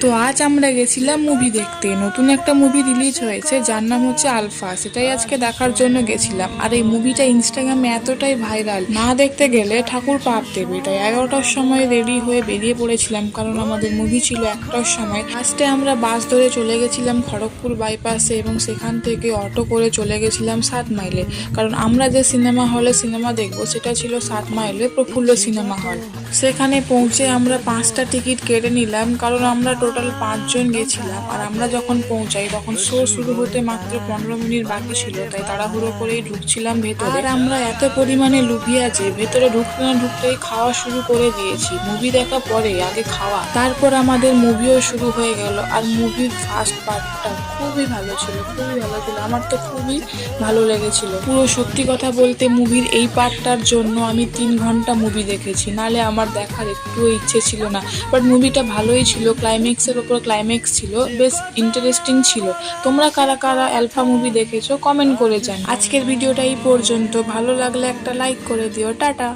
তো আজ আমরা গেছিলাম মুভি দেখতে। নতুন একটা মুভি রিলিজ হয়েছে যার নাম হচ্ছে আলফা, সেটাই আজকে দেখার জন্য গেছিলাম। আর এই মুভিটা ইনস্টাগ্রামে এতটাই ভাইরাল, না দেখতে গেলে ঠাকুর পাপ দেবে। তাই 11টার সময় রেডি হয়ে বেরিয়ে পড়েছিলাম, কারণ আমাদের মুভি ছিল 1টার সময়। ফার্স্টে আমরা বাস ধরে চলে গেছিলাম খড়গপুর বাইপাসে, এবং সেখান থেকে অটো করে চলে গেছিলাম 7 মাইলে। কারণ আমরা যে সিনেমা হলে সিনেমা দেখবো সেটা ছিল 7 মাইলে প্রফুল্ল সিনেমা হল। সেখানে পৌঁছে আমরা 5টা টিকিট কেটে নিলাম, কারণ আমরা টোটাল 5 জন গেছিলাম। আর আমরা যখন পৌঁছাই তখন শো শুরু হতে মাত্র 15 মিনিট বাকি ছিল, তাই তাড়াহুড়ো করেই ঢুকছিলাম ভেতরে। আর আমরা এত পরিমাণে লুভিয়া যে ভেতরে ঢুকতে না ঢুকতেই খাওয়া শুরু করে দিয়েছি। মুভি দেখা পরে আগে খাওয়া, তারপর আমাদের মুভিও শুরু হয়ে গেল। আর মুভির ফার্স্ট পার্টটা খুবই ভালো ছিল, খুবই ভালো ছিল। আমার তো খুবই ভালো লেগেছিল। পুরো সত্যি কথা বলতে মুভির এই পার্টটার জন্য আমি 3 ঘন্টা মুভি দেখেছি, নালে আমার দেখার একটুও ইচ্ছে ছিল না। বাট মুভিটা ভালোই ছিল, ক্লাইম্যাক্সের ওপর ক্লাইম্যাক্স ছিল, বেশ ইন্টারেস্টিং ছিল। তোমরা কারা কারা আলফা মুভি দেখেছো কমেন্ট করে জান। আজকের ভিডিওটা এই পর্যন্ত। ভালো লাগলে একটা লাইক করে দিও। টাটা।